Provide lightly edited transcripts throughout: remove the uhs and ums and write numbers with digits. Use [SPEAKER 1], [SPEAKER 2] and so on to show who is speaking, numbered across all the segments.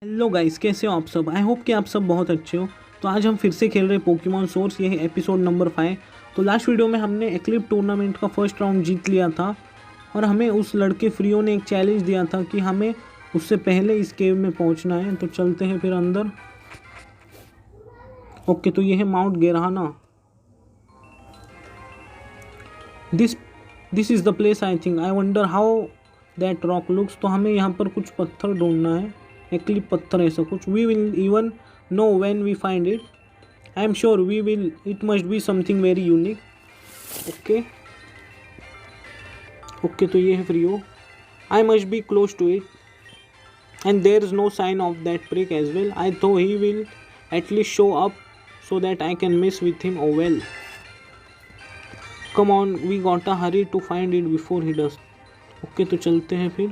[SPEAKER 1] Hello guys, कैसे हो आप सब। आई होप कि आप सब बहुत अच्छे हो। तो आज हम फिर से खेल रहे पोकेमॉन सोर्स। ये है एपिसोड नंबर 5। तो लास्ट वीडियो में हमने एक्लिप टूर्नामेंट का फर्स्ट राउंड जीत लिया था और हमें उस लड़के फ्रियो ने एक चैलेंज दिया था कि हमें उससे पहले इस केव में पहुंचना है। तो चलते हैं फिर अंदर। ओके, तो ये है Mount Gerhana. This this is the place I think. I wonder how that rock looks. तो हमें यहाँ पर कुछ पत्थर ढूंढना है, एक्लिप पत्थर ऐसा कुछ। We will even know when we find it. I am sure we will. It must be something very unique. Okay okay, तो ये है फ्रियो। I must be close to it and there is no sign of that prick as well. I thought he will at least show up so that I can mess with him. Oh well. Come on, we gotta hurry to find it before he does. Okay, तो चलते हैं फिर।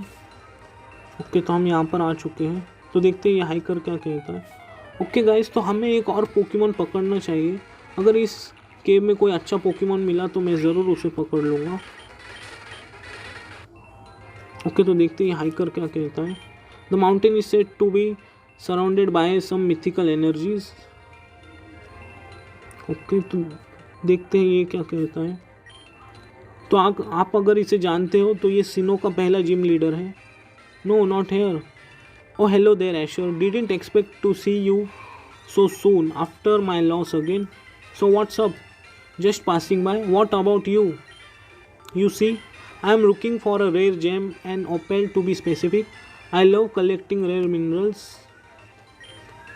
[SPEAKER 1] Okay, तो हम यहाँ पर आ चुके हैं। तो देखते हैं ये हाइकर क्या कहता है। ओके गाइस, तो हमें एक और पोकेमॉन पकड़ना चाहिए। अगर इस केव में कोई अच्छा पोकेमॉन मिला तो मैं ज़रूर उसे पकड़ लूँगा। ओके, तो देखते हैं ये हाइकर क्या कहता है। The mountain is said to be surrounded by some mythical energies. Okay, तो देखते हैं ये क्या कहता है। तो आप अगर इसे जानते हो तो ये सिनो का पहला जिम लीडर है। No, not here. Oh hello there Asher, didn't expect to see you so soon after my loss again. So what's up, just passing by. What about you? You see, I am looking for a rare gem and opal to be specific. I love collecting rare minerals.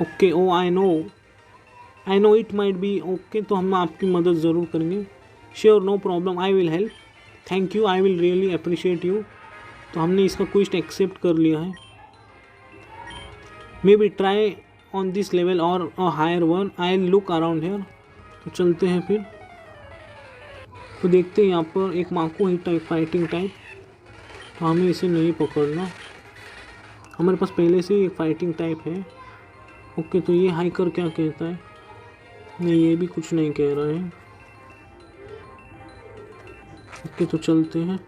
[SPEAKER 1] Okay, oh I know it might be. Okay, तो हम आपकी मदद ज़रूर करेंगे। Sure, no problem, I will help. Thank you, I will really appreciate you. तो हमने इसका quest accept कर लिया है। Maybe try on this level और a higher one. I look around here. तो चलते हैं फिर। तो देखते हैं यहाँ पर एक माको ही टाइप फाइटिंग टाइप। तो हमें इसे नहीं पकड़ना, हमारे पास पहले से ही एक फाइटिंग टाइप है। ओके, तो ये हाइकर क्या कहता है। नहीं, ये भी कुछ नहीं कह रहा है। ओके, तो चलते हैं।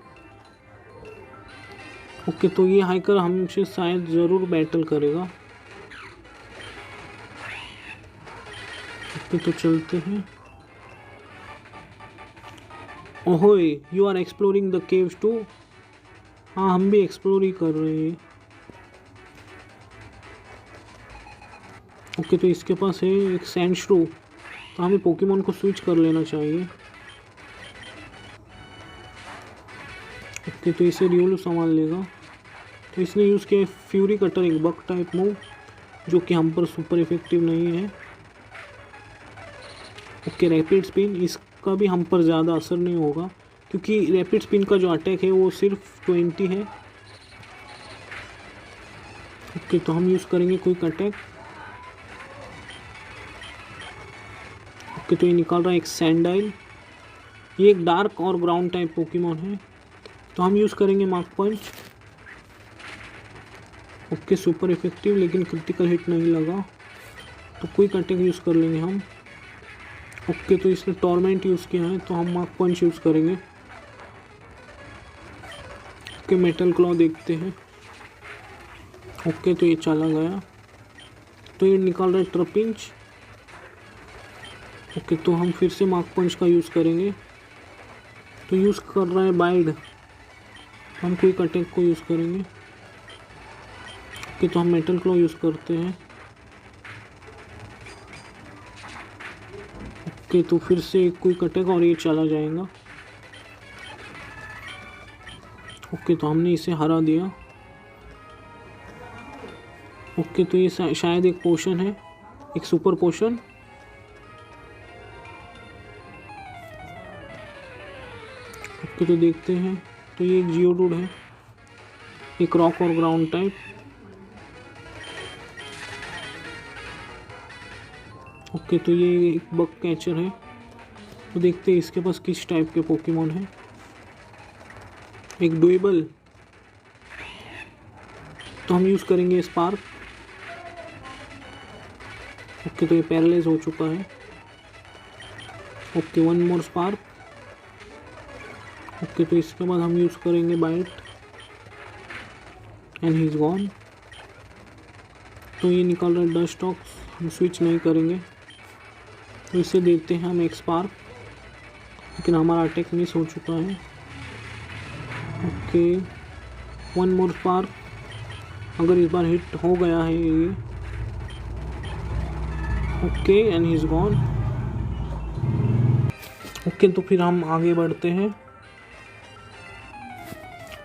[SPEAKER 1] ओके, तो ये हाइकर हमसे शायद ज़रूर बैटल करेगा। ओके, तो चलते हैं। ओहोए, you are exploring the caves too. हाँ, हम भी एक्सप्लोर ही कर रहे हैं। ओके, तो इसके पास है एक सैंडस्ट्रो। तो हमें पोकेमॉन को स्विच कर लेना चाहिए। ओके, तो इसे रियोलू संभाल लेगा। तो इसने यूज़ किया फ्यूरी कटर, एक बक टाइप मूव, जो कि हम पर सुपर इफेक्टिव नहीं है। ओके, रैपिड स्पिन, इसका भी हम पर ज़्यादा असर नहीं होगा क्योंकि रैपिड स्पिन का जो अटैक है वो सिर्फ 20 है। ओके, तो हम यूज़ करेंगे क्विक अटैक। ओके, तो ये निकाल रहा है एक सैंडाइल। ये एक डार्क और ग्राउंड टाइप पोकेमॉन है। तो हम यूज़ करेंगे मार्क पंच। ओके, सुपर इफेक्टिव, लेकिन क्रिटिकल हिट नहीं लगा। तो क्विक अटैक यूज़ कर लेंगे हम। ओके, तो इसने टॉर्मेंट यूज़ किया है तो हम मार्क पंच यूज़ करेंगे। ओके, मेटल क्लॉ देखते हैं। ओके, तो ये चला गया। तो ये निकाल रहा है ट्रपिंच। ओके, तो हम फिर से मार्क पंच का यूज़ करेंगे। तो यूज़ कर रहा है बाइड। हम क्विक अटैक को यूज़ करेंगे। ओके, तो हम मेटल क्लॉ यूज़ करते हैं। ओके, तो फिर से एक क्विक अटैक और ये चला जाएगा। ओके, तो हमने इसे हरा दिया। ओके, तो ये शायद एक पोशन है, एक सुपर पोशन। ओके, तो देखते हैं। तो ये एक जियोडूड है, एक रॉक और ग्राउंड टाइप। ओके, तो ये एक बग कैचर है। तो देखते हैं इसके पास किस टाइप के पोकेमॉन है। एक डुएबल। तो हम यूज़ करेंगे स्पार्क। ओके, तो ये पैरालाइज हो चुका है। Okay, one more spark. Okay, तो इसके बाद हम यूज़ करेंगे bite and he is gone. तो ये निकल रहा है डस्टॉक्स, हम स्विच नहीं करेंगे। तो इसे देते हैं हम एक स्पार्क, लेकिन हमारा अटैक मिस हो चुका है। ओके, 1 मोर स्पार्क, अगर इस बार हिट हो गया है ये। Okay and he is gone. Okay, तो फिर हम आगे बढ़ते हैं।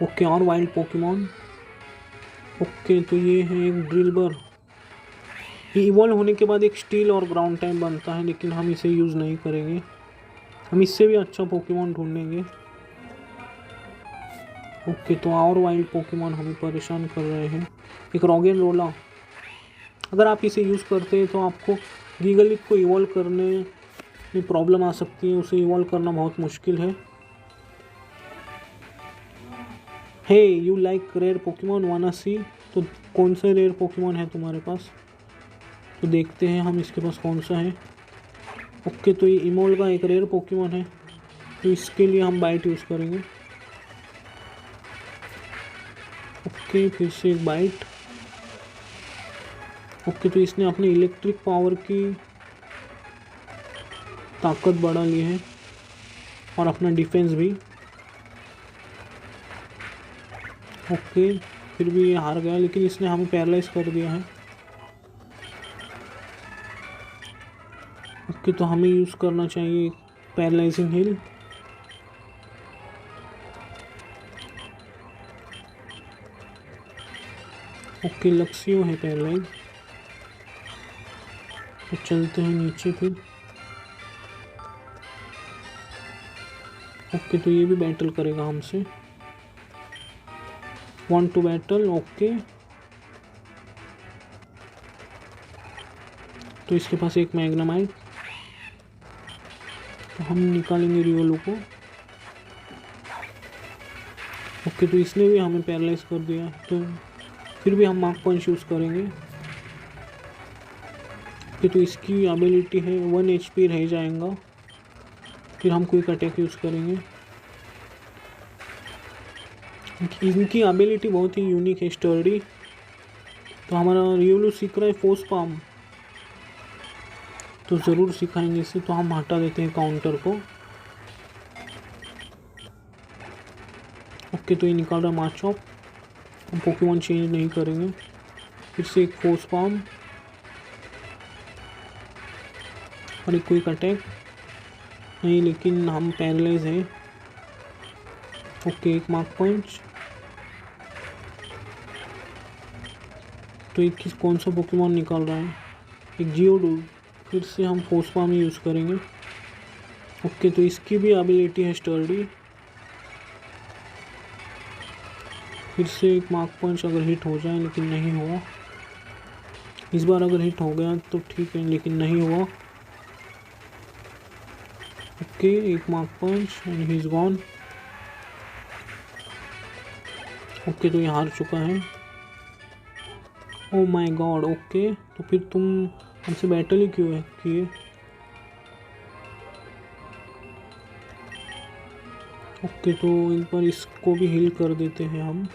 [SPEAKER 1] ओके, और वाइल्ड पोकेमॉन। ओके, तो ये है एक ड्रिलबर। ये इवॉल्व होने के बाद एक स्टील और ग्राउंड टाइप बनता है, लेकिन हम इसे यूज़ नहीं करेंगे। हम इससे भी अच्छा पोकेमॉन ढूंढेंगे। ओके, तो और वाइल्ड पोकेमॉन हमें परेशान कर रहे हैं। एक रॉगेन रोला, अगर आप इसे यूज़ करते हैं तो आपको गीगलिक को इवॉल्व करने में प्रॉब्लम आ सकती है। उसे इवॉल्व करना बहुत मुश्किल है। हे यू लाइक रेयर पोकेमॉन, वाना सी? तो कौन सा रेयर पोकेमॉन है तुम्हारे पास? तो देखते हैं हम इसके पास कौन सा है। ओके, तो ये इमोल का एक रेयर पोकेमॉन है, तो इसके लिए हम बाइट यूज़ करेंगे। ओके, फिर से एक बाइट। ओके, तो इसने अपनी इलेक्ट्रिक पावर की ताकत बढ़ा ली है और अपना डिफेंस भी। ओके, फिर भी ये हार गया, लेकिन इसने हमें पैरालाइज कर दिया है। ओके, तो हमें यूज़ करना चाहिए पैरालाइजिंग हील। ओके, लक्ष्यो है पैरालाइज। तो चलते हैं नीचे फिर। ओके, तो ये भी बैटल करेगा हमसे। 1 to बैटल। ओके, तो इसके पास एक मैग्नेमाइट, तो हम निकालेंगे रियोलो को। ओके, तो इसने भी हमें पैरालाइज कर दिया, तो फिर भी हम मार्क पंच यूज़ करेंगे। ओके, तो इसकी एबिलिटी है 1 HP रह जाएगा। फिर हम क्विक अटैक यूज़ करेंगे। इनकी एबिलिटी बहुत ही यूनिक है, स्टर्डी। तो हमारा रियोलो सीख रहा है फोर्स पाम, तो ज़रूर सिखाएंगे इसे। तो हम हटा देते हैं काउंटर को। ओके, तो ये निकाल रहा है माचॉप। हम पोकेमॉन चेंज नहीं करेंगे। फिर से एक फोर्स पाम और एक क्विक अटैक नहीं, लेकिन हम पैरालाइज हैं। ओके, एक मार्क पंच। तो एक कौन सा पोकेमॉन निकाल रहा है? एक जियोडू। फिर से हम फोर्स पाम ही यूज़ करेंगे। ओके, तो इसकी भी एबिलिटी है स्टर्डी। फिर से एक मार्क पंच, अगर हिट हो जाए, लेकिन नहीं हुआ। इस बार अगर हिट हो गया तो ठीक है, लेकिन नहीं हुआ। ओके, एक मार्क punch and he is gone. Okay, तो ये हार चुका है। Oh my God. ओके, तो फिर तुम हमसे बैटल ही क्यों है किए? ओके, तो एक बार इसको भी हील कर देते हैं हम।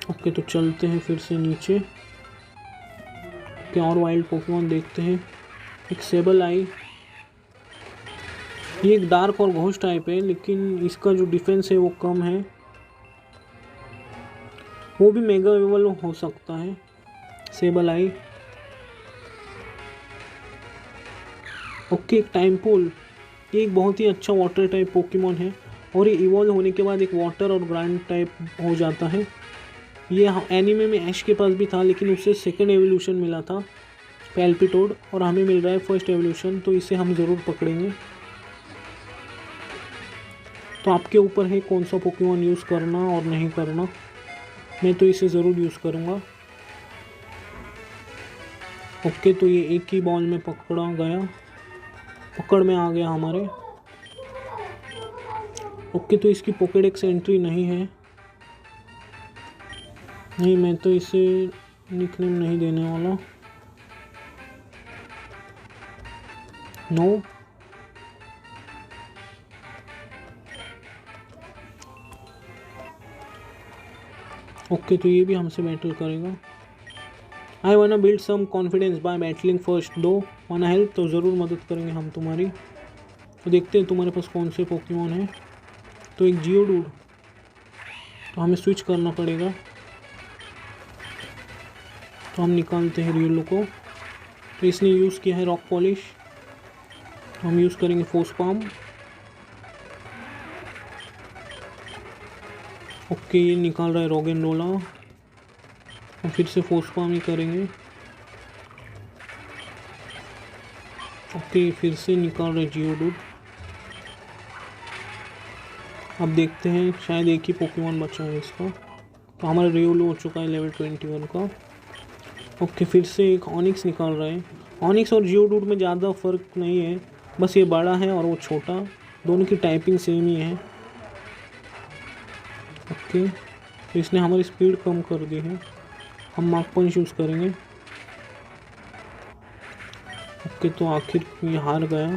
[SPEAKER 1] ओके, तो चलते हैं फिर से नीचे। ओके, और वाइल्ड पोकेमॉन देखते हैं। एक सेबल आई, ये एक डार्क और घोस्ट टाइप है, लेकिन इसका जो डिफेंस है वो कम है। वो भी मेगा लेवल हो सकता है। सेबल आई। ओके, एक टाइम पोल, ये एक बहुत ही अच्छा वाटर टाइप पोकेमॉन है, और ये इवॉल्व होने के बाद एक वाटर और ग्राइंड टाइप हो जाता है। ये एनीमे में ऐश के पास भी था, लेकिन उससे सेकंड एवोल्यूशन मिला था पैल्पिटोड, और हमें मिल रहा है फर्स्ट एवोल्यूशन, तो इसे हम ज़रूर पकड़ेंगे। तो आपके ऊपर है कौन सा पोकेमॉन यूज़ करना और नहीं करना। मैं तो इसे ज़रूर यूज़ करूँगा। ओके, तो ये एक ही बॉल में पकड़ा गया, पकड़ में आ गया हमारे। ओके, तो इसकी पोकेडेक्स एंट्री नहीं है। नहीं, मैं तो इसे निकनेम नहीं देने वाला। नो। ओके, तो ये भी हमसे बैटल करेगा। I wanna build some confidence by battling first though, wanna help, तो ज़रूर मदद करेंगे हम तुम्हारी। तो देखते हैं तुम्हारे पास कौन से पोकेमॉन है। तो एक जियोडूड, तो हमें स्विच करना पड़ेगा। तो हम निकालते हैं रियोलो को। तो इसने यूज़ किया है रॉक पॉलिश, तो हम यूज़ करेंगे फोर्स पाम। ओके, ये निकाल रहा है रोगेनरोला, हम फिर से फोर्स पाम ही करेंगे। ओके, फिर से निकाल रहे जियोडूड। अब देखते हैं, शायद एक ही पोकेमॉन बचा है इसका। तो हमारा रियोलो हो चुका है लेवल 21 का। ओके, फिर से एक ऑनिक्स निकाल रहा है। ऑनिक्स और जियोडूड में ज़्यादा फर्क नहीं है, बस ये बड़ा है और वो छोटा, दोनों की टाइपिंग सेम ही है। ओके, तो इसने हमारी स्पीड कम कर दी है, हम मार्क पंच यूज़ करेंगे। ओके, तो आखिर ये हार गया।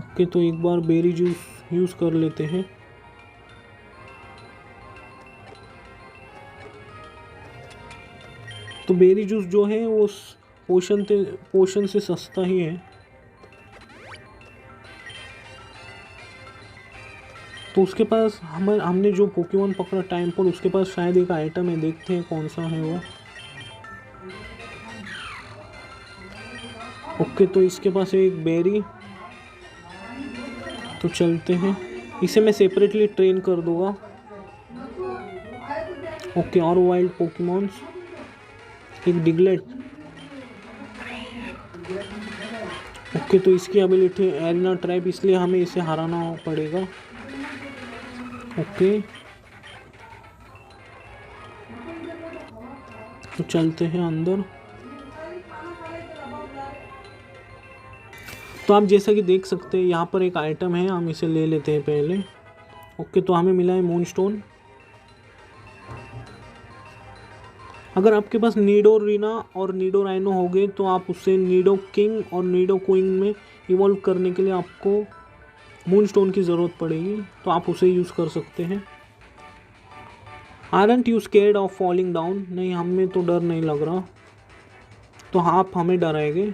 [SPEAKER 1] ओके, तो एक बार बेरी जूस यूज़ कर लेते हैं। तो बेरी जूस जो है वो पोशन से सस्ता ही है। तो उसके पास हमने जो पोकेमॉन पकड़ा टाइम पर, उसके पास शायद एक आइटम है, देखते हैं कौन सा है वो। ओके, तो इसके पास है एक बेरी, तो चलते हैं, इसे मैं सेपरेटली ट्रेन कर दूंगा। ओके, और वाइल्ड पोकेमॉन्स, एक डिगलेट। ओके, तो इसकी एबिलिटी एरिना ट्रैप, इसलिए हमें इसे हराना पड़ेगा। ओके, तो चलते हैं अंदर। तो आप जैसा कि देख सकते हैं यहाँ पर एक आइटम है, हम इसे ले लेते हैं पहले। ओके, तो हमें मिला है मूनस्टोन। अगर आपके पास नीडोरीना और नीडोराइनो हो गए तो आप उससे नीडो किंग और नीडो क्वीन में इवॉल्व करने के लिए आपको मूनस्टोन की ज़रूरत पड़ेगी, तो आप उसे यूज़ कर सकते हैं। Aren't you scared of falling down, नहीं हमें तो डर नहीं लग रहा, तो आप हमें डराएंगे।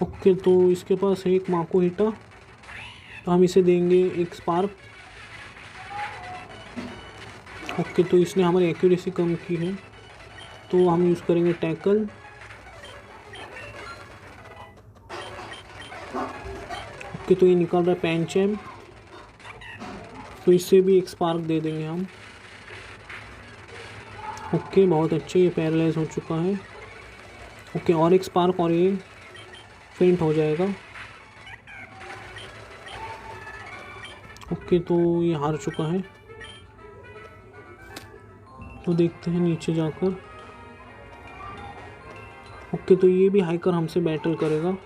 [SPEAKER 1] ओके, तो इसके पास है एक माको हिटा, तो हम इसे देंगे एक स्पार्क। ओके, तो इसने हमारी एक्यूरेसी कम की है, तो हम यूज़ करेंगे टैकल। ओके, तो ये निकल रहा है पैंचैम, तो इससे भी एक स्पार्क दे देंगे हम। ओके, बहुत अच्छे, ये पैरालाइज हो चुका है। ओके, और एक स्पार्क और ये फेंट हो जाएगा। ओके, तो ये हार चुका है, तो देखते हैं नीचे जाकर। ओके, तो ये भी हाइकर हमसे बैटल करेगा।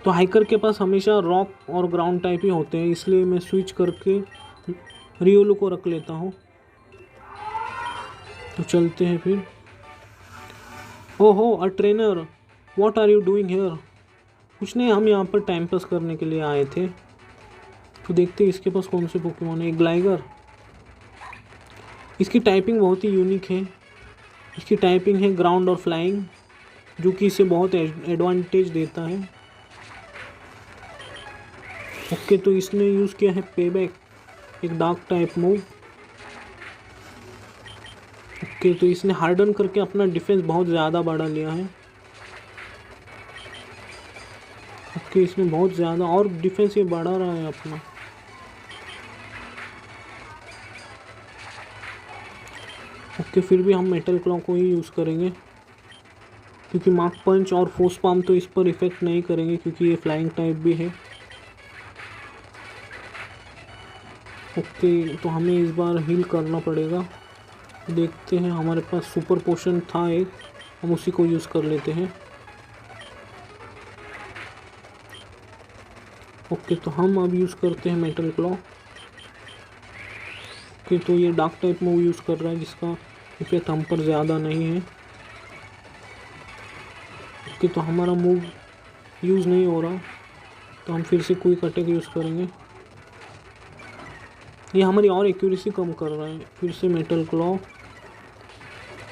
[SPEAKER 1] तो हाइकर के पास हमेशा रॉक और ग्राउंड टाइप ही होते हैं, इसलिए मैं स्विच करके रियोलो को रख लेता हूँ। तो चलते हैं फिर। ओहो, a trainer, what are you doing here? कुछ नहीं, हम यहाँ पर टाइम पास करने के लिए आए थे। तो देखते हैं इसके पास कौन से पोकेमॉन है। एक ग्लाइगर, इसकी टाइपिंग बहुत ही यूनिक है। इसकी टाइपिंग है ग्राउंड और फ्लाइंग, जो कि इसे बहुत एडवांटेज देता है। ओके, तो इसने यूज़ किया है पेबैक, एक डार्क टाइप मूव। ओके, तो इसने हार्डन करके अपना डिफेंस बहुत ज़्यादा बढ़ा लिया है। ओके, इसने बहुत ज़्यादा और डिफेंस ये बढ़ा रहा है अपना। ओके, फिर भी हम मेटल क्लॉ को ही यूज़ करेंगे, क्योंकि मार्क पंच और फोर्स पाम तो इस पर इफ़ेक्ट नहीं करेंगे, क्योंकि ये फ्लाइंग टाइप भी है। ओके, तो हमें इस बार हील करना पड़ेगा। देखते हैं, हमारे पास सुपर पोशन था एक, हम उसी को यूज़ कर लेते हैं। ओके, तो हम अब यूज़ करते हैं मेटल क्लॉ। ओके, तो ये डार्क टाइप मूव यूज़ कर रहा है, जिसका इफेक्ट हम पर ज़्यादा नहीं है। ओके, तो हमारा मूव यूज़ नहीं हो रहा, तो हम फिर से क्विक अटैक यूज़ करेंगे। ये हमारी और एक्यूरेसी कम कर रहा है। फिर से मेटल क्लॉ,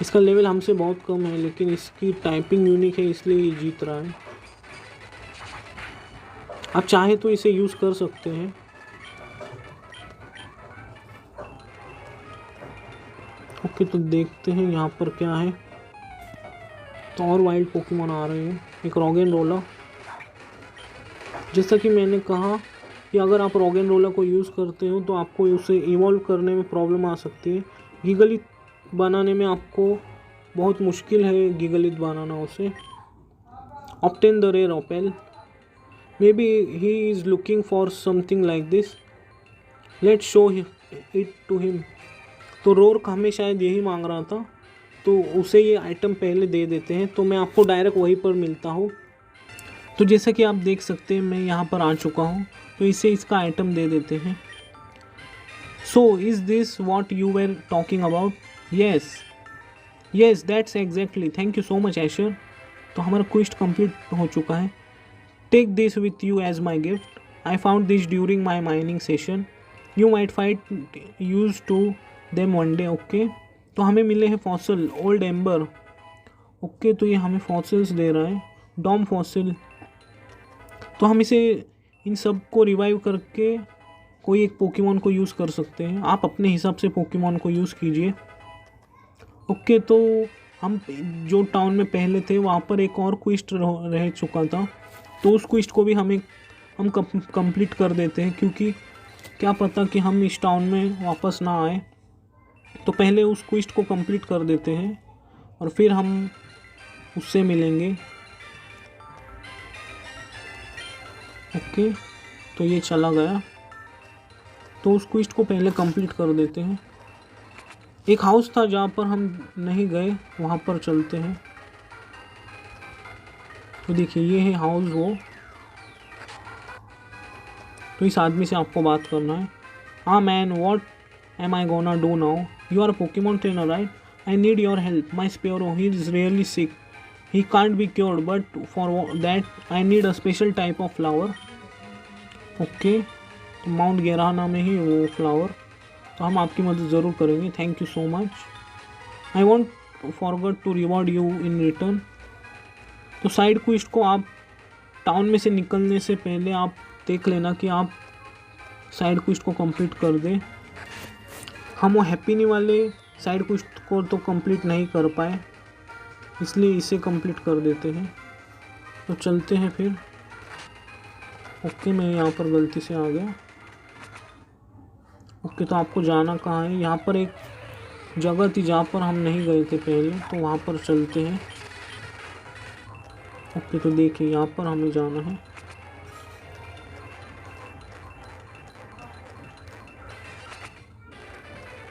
[SPEAKER 1] इसका लेवल हमसे बहुत कम है लेकिन इसकी टाइपिंग यूनिक है इसलिए ये जीत रहा है। आप चाहे तो इसे यूज़ कर सकते हैं। ओके, तो देखते हैं यहाँ पर क्या है। तो और वाइल्ड पोकेमॉन आ रहे हैं। एक रॉगेनरोला, जैसा कि मैंने कहा कि अगर आप रॉगेनरोला को यूज़ करते हो तो आपको उसे इवॉल्व करने में प्रॉब्लम आ सकती है। गिगलित बनाने में आपको बहुत मुश्किल है गिगलित बनाना उसे। Obtain the rare opal, may be he is looking for something like this, let's show it to him. तो रोर्क हमें शायद यही मांग रहा था, तो उसे ये आइटम पहले दे देते हैं। तो मैं आपको डायरेक्ट वहीं पर मिलता हूँ। तो जैसा कि आप देख सकते हैं मैं यहाँ पर आ चुका हूँ, तो इसे इसका आइटम दे देते हैं। So is this what you were talking about? Yes yes, that's exactly, thank you so much Asher. तो हमारा क्वेस्ट कंप्लीट हो चुका है। Take this with you as my gift, I found this during my mining session, you might find use to them one day. Okay, तो हमें मिले हैं fossil, old amber. Okay, तो ये हमें फॉसिल्स दे रहा है, डॉम फॉसिल। तो हम इसे इन सब को रिवाइव करके कोई एक पोकेमॉन को यूज़ कर सकते हैं। आप अपने हिसाब से पोकेमॉन को यूज़ कीजिए। ओके, तो हम जो टाउन में पहले थे वहाँ पर एक और क्वेस्ट रह चुका था, तो उस क्वेस्ट को भी हम कंप्लीट कर देते हैं, क्योंकि क्या पता कि हम इस टाउन में वापस ना आए। तो पहले उस क्वेस्ट को कंप्लीट कर देते हैं और फिर हम उससे मिलेंगे। ओके, तो ये चला गया, तो उस क्वेस्ट को पहले कंप्लीट कर देते हैं। एक हाउस था जहाँ पर हम नहीं गए, वहाँ पर चलते हैं। तो देखिए ये है हाउस वो। तो इस आदमी से आपको बात करना है। हाँ man, what am I gonna do now? You are Pokemon trainer right? I need your help, my sparrow he is really sick, he can't be cured, but for that I need a special type of flower. Okay, तो mount गेराना में ही वो flower, तो हम आपकी मदद ज़रूर करेंगे। Thank you so much. I won't forget to reward you in return. तो साइड क्वेस्ट को आप टाउन में से निकलने से पहले आप देख लेना कि आप साइड क्वेस्ट को कंप्लीट कर दें। हम वो हैप्पीनी वाले साइड क्वेस्ट को तो कंप्लीट नहीं कर पाए, इसलिए इसे कंप्लीट कर देते हैं। तो चलते हैं फिर। ओके, मैं यहाँ पर गलती से आ गया। ओके, तो आपको जाना कहाँ है? यहाँ पर एक जगह थी जहाँ पर हम नहीं गए थे पहले, तो वहाँ पर चलते हैं। ओके, तो देखिए यहाँ पर हमें जाना है।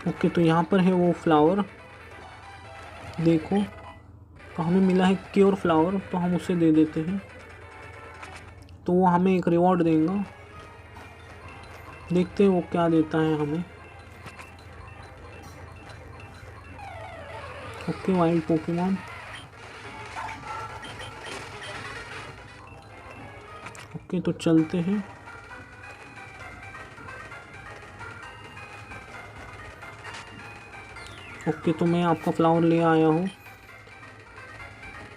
[SPEAKER 1] ओके, तो यहाँ पर है वो फ्लावर, देखो। तो हमें मिला है क्योर फ्लावर, तो हम उसे दे देते हैं, तो वो हमें एक रिवॉर्ड देगा। देखते हैं वो क्या देता है हमें। Okay, wild Pokemon. ओके, तो चलते हैं। ओके, तो मैं आपका फ्लावर ले आया हूँ।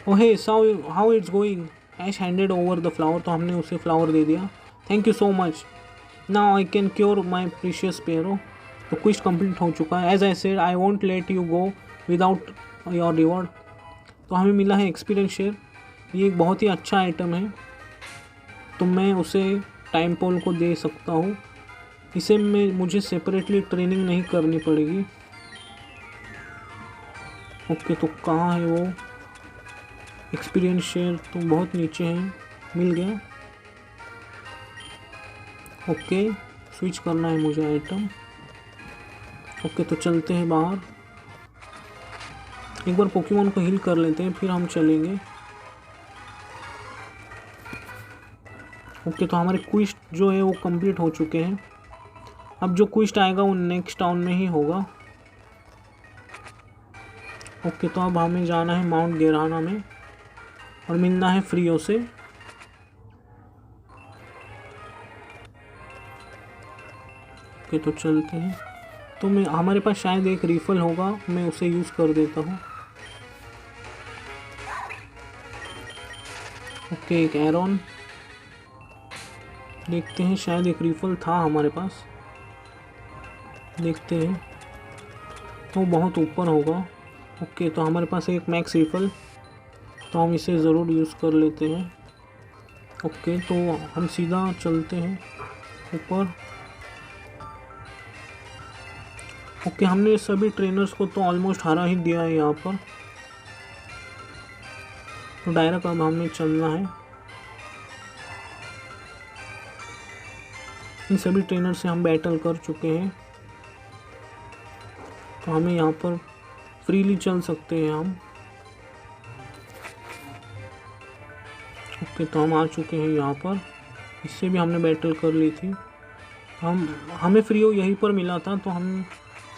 [SPEAKER 1] Oh hey how it's going? Ash handed over the flower, तो हमने उसे फ्लावर दे दिया। Thank you so much, now I can cure my precious sparrow. तो क्वेस्ट कंप्लीट हो चुका है। As I said I won't let you go without your reward. तो हमें मिला है एक्सपीरियंस शेयर, ये एक बहुत ही अच्छा आइटम है, तो मैं उसे टाइम पोल को दे सकता हूँ। इसे मुझे सेपरेटली ट्रेनिंग नहीं करनी पड़ेगी। ओके, तो कहाँ है वो एक्सपीरियंस शेयर? तो बहुत नीचे है, मिल गया। ओके, स्विच करना है मुझे आइटम। ओके, तो चलते हैं बाहर, एक बार पोकेमॉन को हील कर लेते हैं, फिर हम चलेंगे। ओके, तो हमारे क्वेस्ट जो है वो कंप्लीट हो चुके हैं। अब जो क्वेस्ट आएगा वो नेक्स्ट टाउन में ही होगा। ओके, तो अब हमें जाना है माउंट गेराना में और मिलना है फ्रियो से। ओके तो चलते हैं। तो मैं हमारे पास शायद एक रिफल होगा, मैं उसे यूज़ कर देता हूँ। ओके एक एरॉन, देखते हैं शायद एक रिफल था हमारे पास, देखते हैं। तो बहुत ऊपर होगा। ओके तो हमारे पास एक मैक्स रिफल, तो हम इसे ज़रूर यूज़ कर लेते हैं। ओके तो हम सीधा चलते हैं ऊपर। ओके हमने सभी ट्रेनर्स को तो ऑलमोस्ट हरा ही दिया है यहाँ पर, तो डायरेक्ट अब हमें चलना है। इन सभी ट्रेनर से हम बैटल कर चुके हैं, तो हमें यहाँ पर फ्रीली चल सकते हैं हम। ओके तो हम आ चुके हैं यहाँ पर, इससे भी हमने बैटल कर ली थी। हमें फ्रीओ यहीं पर मिला था, तो हम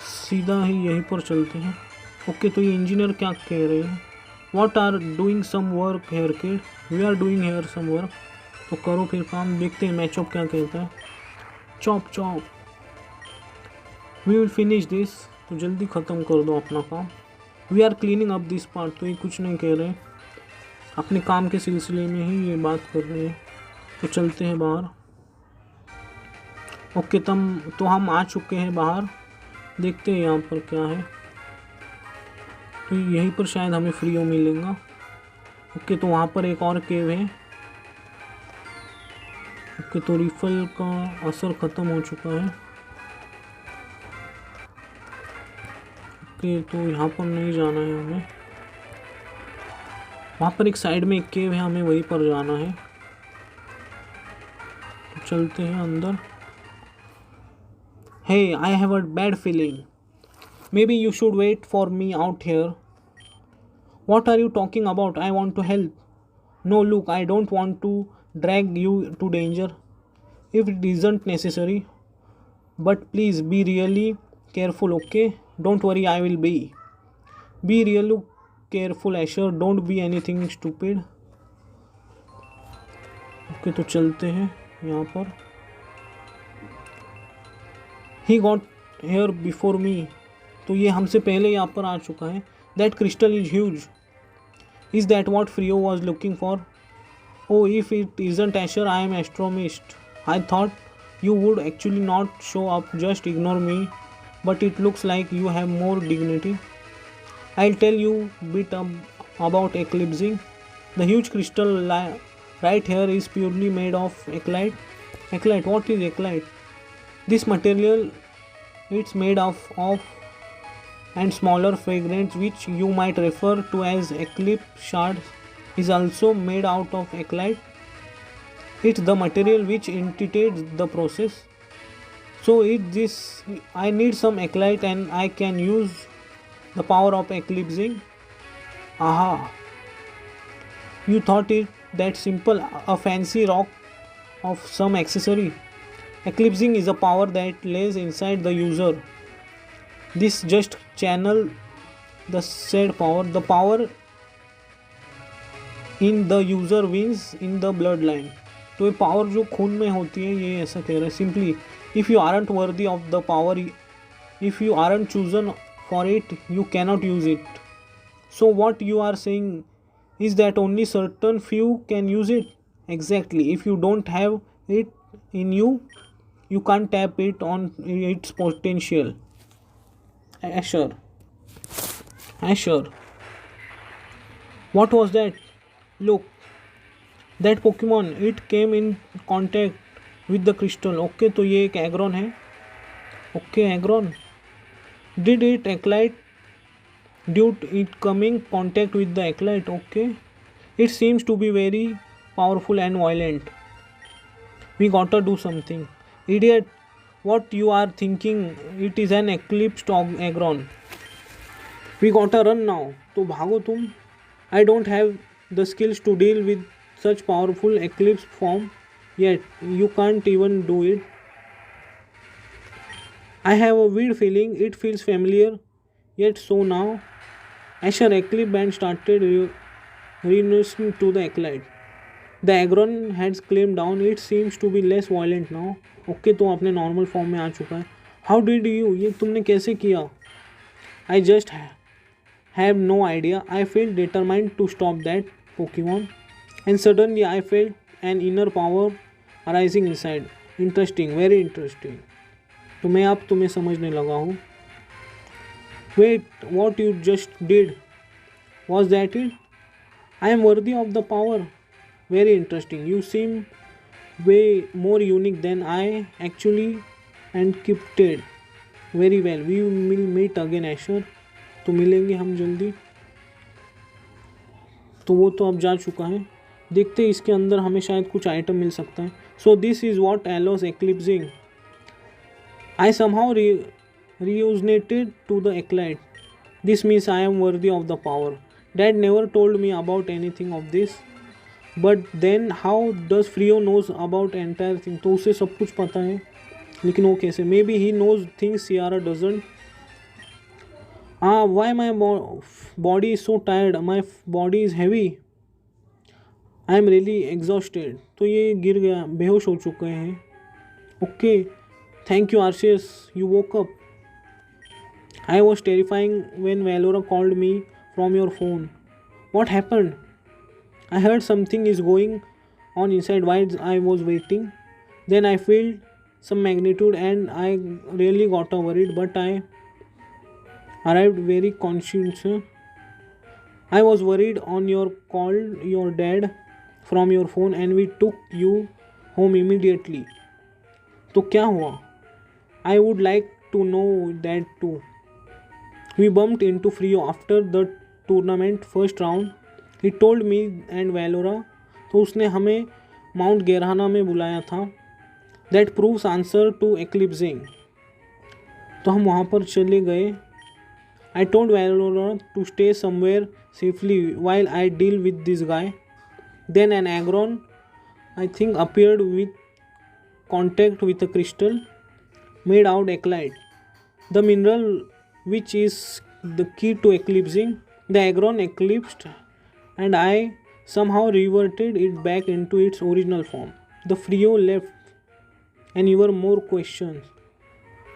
[SPEAKER 1] सीधा ही यहीं पर चलते हैं। ओके तो ये इंजीनियर क्या कह रहे हैं, what are doing some work here kid, we are doing here some work. तो करो फिर काम, देखते हैं मैचअप क्या कहता है। Chop chop, we will finish this, तो जल्दी ख़त्म कर दो अपना काम। We are cleaning up this part, तो ये कुछ नहीं कह रहे, अपने काम के सिलसिले में ही ये बात कर रहे हैं। तो चलते हैं बाहर। ओके तो हम आ चुके हैं बाहर, देखते हैं यहाँ पर क्या है। तो यहीं पर शायद हमें फ्री मिलेगा। ओके तो वहाँ पर एक और केव है। ओके तो रिफल का असर ख़त्म हो चुका है। ओके तो यहाँ पर नहीं जाना है हमें, वहाँ पर एक साइड में एक केव है, हमें वहीं पर जाना है। तो चलते हैं अंदर। Hey I have a bad feeling, maybe you should wait for me out here. What are you talking about, I want to help. No look, I don't want to drag you to danger if it isn't necessary, but please be really careful, okay? Don't worry, I will be really careful Asher, don't be anything stupid. Okay तो चलते हैं यहाँ पर। He got here before me, तो ये हमसे पहले यहाँ पर आ चुका है। That crystal is huge, is that what Frio was looking for? Oh, if it isn't Asher, I am astonished. I thought you would actually not show up, just ignore me, but it looks like you have more dignity. I'll tell you a bit about eclipsing. The huge crystal right here is purely made of eclite. Eclite, what is eclite? This material, it's made of and smaller fragments which you might refer to as eclipse shards, is also made out of eclite. It's the material which initiates the process. So I need some eclite and I can use the power of eclipsing. Aha, you thought it that simple, a fancy rock of some accessory. Eclipsing is a power that lays inside the user. This just channel the said power. The power in the user wins in the blood line, तो ये power जो खून में होती है, ये ऐसा कह रहा है simply. If you aren't worthy of the power, if you aren't chosen for it, you cannot use it. So what you are saying is that only certain few can use it. Exactly, if you don't have it in you, you can't tap it on its potential. Asher, what was that? Look, that Pokemon, it came in contact with the crystal. Okay, तो ये एक एग्रॉन है. Okay, एग्रॉन. Did it eclipse due to it coming contact with the eclipse? Okay, it seems to be very powerful and violent. We gotta do something. Idiot, what you are thinking? It is an eclipsed aggron. We gotta run now. तो भागो तुम. I don't have the skills to deal with such powerful eclipse form yet. You can't even do it. I have a weird feeling. It feels familiar. Yet so now. Asher eclipse band started reinforcing to the eclipse. The aggron has calmed down. It seems to be less violent now. Okay तो अपने normal form में आ चुका है. How did you, ये तुमने कैसे किया? I just have no idea, I feel determined to stop that Pokemon and suddenly I felt an inner power arising inside. Interesting, very interesting. तो मैं अब तुम्हें समझने लगा हूँ। Wait, what you just did, was that it? I am worthy of the power, very interesting. You seem way more unique than I actually encrypted. Very well, we will meet again Asher. तो मिलेंगे हम जल्दी। तो वो तो अब जा चुका है। देखते हैं इसके अंदर हमें शायद कुछ आइटम मिल सकता है। So this is what allows eclipsing. I somehow reunited to the Acolyte. This means I am worthy of the power. Dad never told me about anything of this. But then how does Frio knows about entire thing? तो उसे सब कुछ पता है, लेकिन वो कैसे? Maybe he knows things Ciara doesn't. Why my body is so tired? My body is heavy. I am really exhausted. तो ये गिर गया, बेहोश हो चुके हैं। Okay, thank you Arceus, you woke up. I was terrifying when Valora called me from your phone. What happened? I heard something is going on inside while I was waiting. Then I felt some magnitude and I really got worried, but I arrived very conscious. I was worried on your call your dad from your phone and we took you home immediately. तो क्या हुआ? I would like to know that too. We bumped into Frio after the tournament first round. He told me and Valora. तो उसने हमें mount गेरहाना में बुलाया था. That proves answer to eclipsing. तो हम वहाँ पर चले गए. I told Valora to stay somewhere safely while I deal with this guy. Then an Aggron, I think, appeared with contact with a crystal made out Acolyte. The mineral which is the key to eclipsing. The Aggron eclipsed and I somehow reverted it back into its original form. The Frio left and even more questions.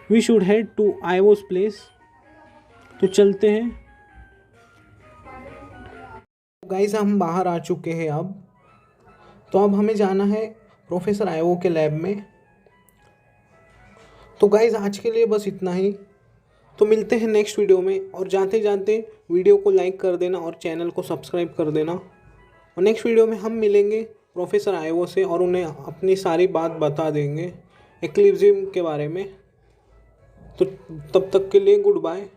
[SPEAKER 1] We should head to Io's place. तो चलते हैं। Guys हम बाहर आ चुके हैं अब। तो अब हमें जाना है प्रोफेसर आयो के लैब में। तो गाइस आज के लिए बस इतना ही। तो मिलते हैं नेक्स्ट वीडियो में, और जाते जाते वीडियो को लाइक कर देना और चैनल को सब्सक्राइब कर देना। और नेक्स्ट वीडियो में हम मिलेंगे प्रोफेसर आयो से और उन्हें अपनी सारी बात बता देंगे एक्लिप्सिंग के बारे में। तो तब तक के लिए गुड बाय।